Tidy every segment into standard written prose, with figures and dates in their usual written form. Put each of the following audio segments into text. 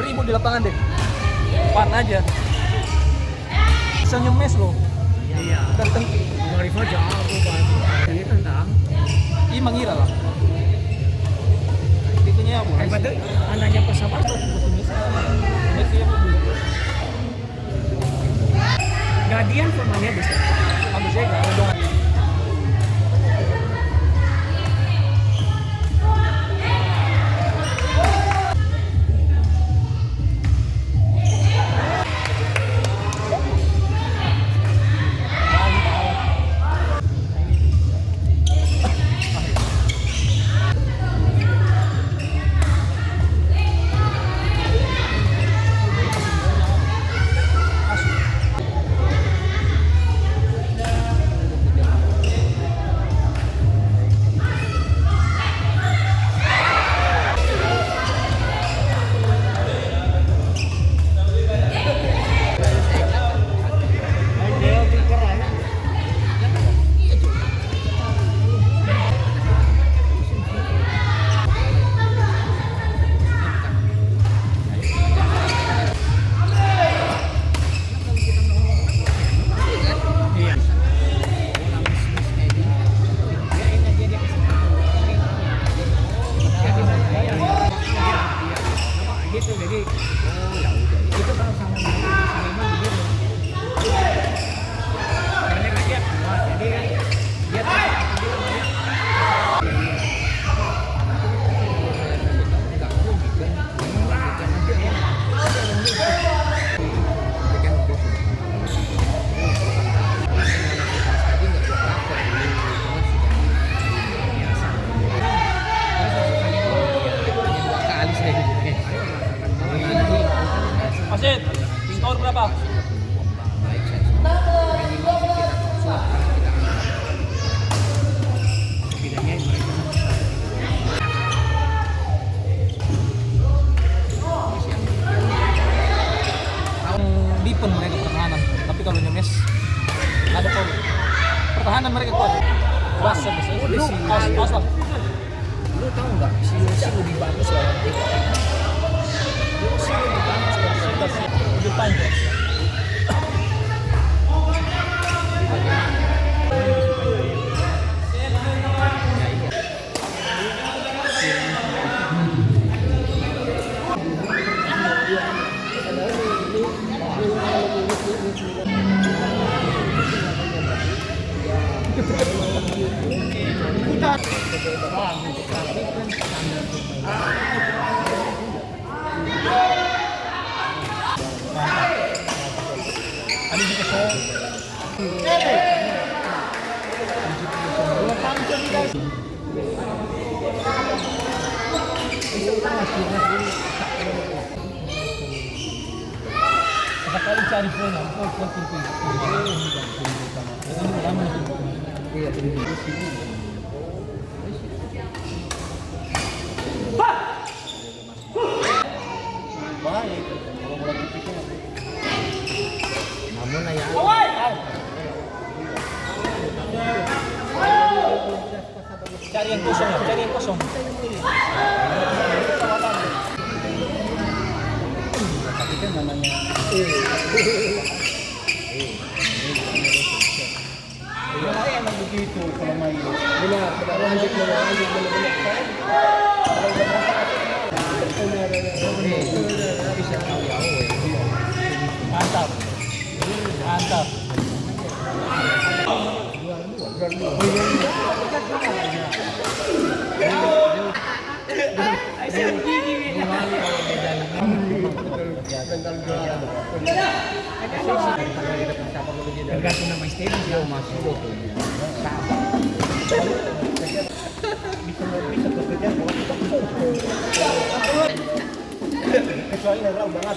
1000 di lapangan deh. Pan aja. Bisa nyemes loh. Iya. Datang Bang Rifa jago banget. Ini tentang Ih mengira lah. Itunya apa? hebat tuh anaknya pesawat tuh. Gadian formanya bisa. Habis saya nggak ada dong. Gitu jadi itu kalau sama memang begitu banyak aja jadi kan dia Asit, skor berapa? Deepen mereka pertahanan, tapi kalau nyemes ada foul. Pertahanan mereka kuat. Basah besar. Awas lah. Lu tahu nggak si Yosi lebih bagus lawan kita. Yosi lebih bagus Lebih panjang. Ada juga soal. Sekali cari phone, iya, baik kalau mulai tipiknya namun ya cari yang kosong ya, cari yang kosong tapi kan namanya emang begitu kalau main benar lanjut bisa tahu ya mantap tergantung nama stadium ya masuk bisa bekerja kecuali orang banget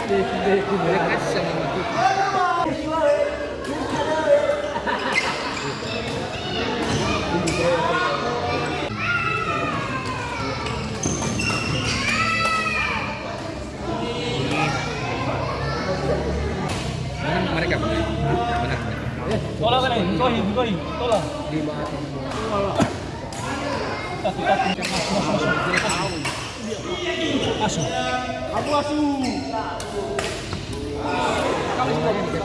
mereka sama mati mereka benar tolak kan ini tolak di bawah kita masuk Asu. Abu asu. Kamu sudah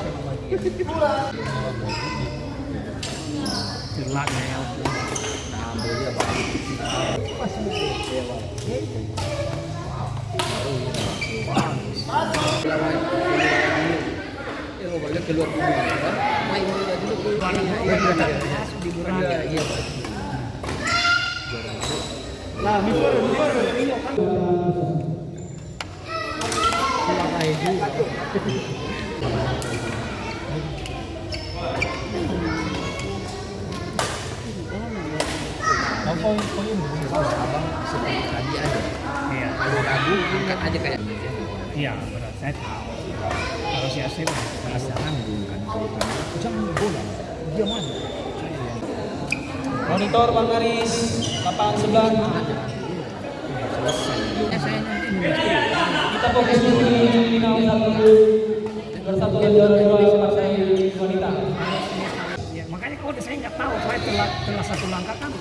Terlaknya ya. Nah, ambil dia Pak. Balik keluar dulu kan. Main dulu dulu. Iya, Pak. Lah, before. Selama itu. Apa ini? Abang seperti tadi aja. Iya, Ragu angkat aja kayak. iya benar. Saya tahu. Kalau si Asep Jangan dulu kan. Jangan bola. Dia mana? Monitor Bang Aris, lapangan sebelah. Selesai. Saya nanti Kita fokus dulu di final satu persatuan juara dua selesai wanita. ya, makanya kalau saya nggak tahu, saya telah satu langkah kan.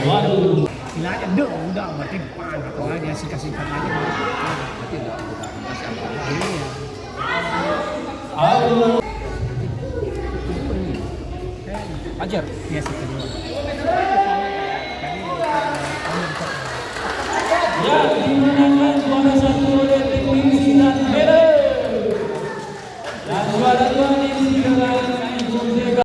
Waduh. Bila aja, udah berarti depan atau aja sikat-sikat aja. berarti enggak masih apa? Iya. Ajar. Iya sih kedua. Ya, di mana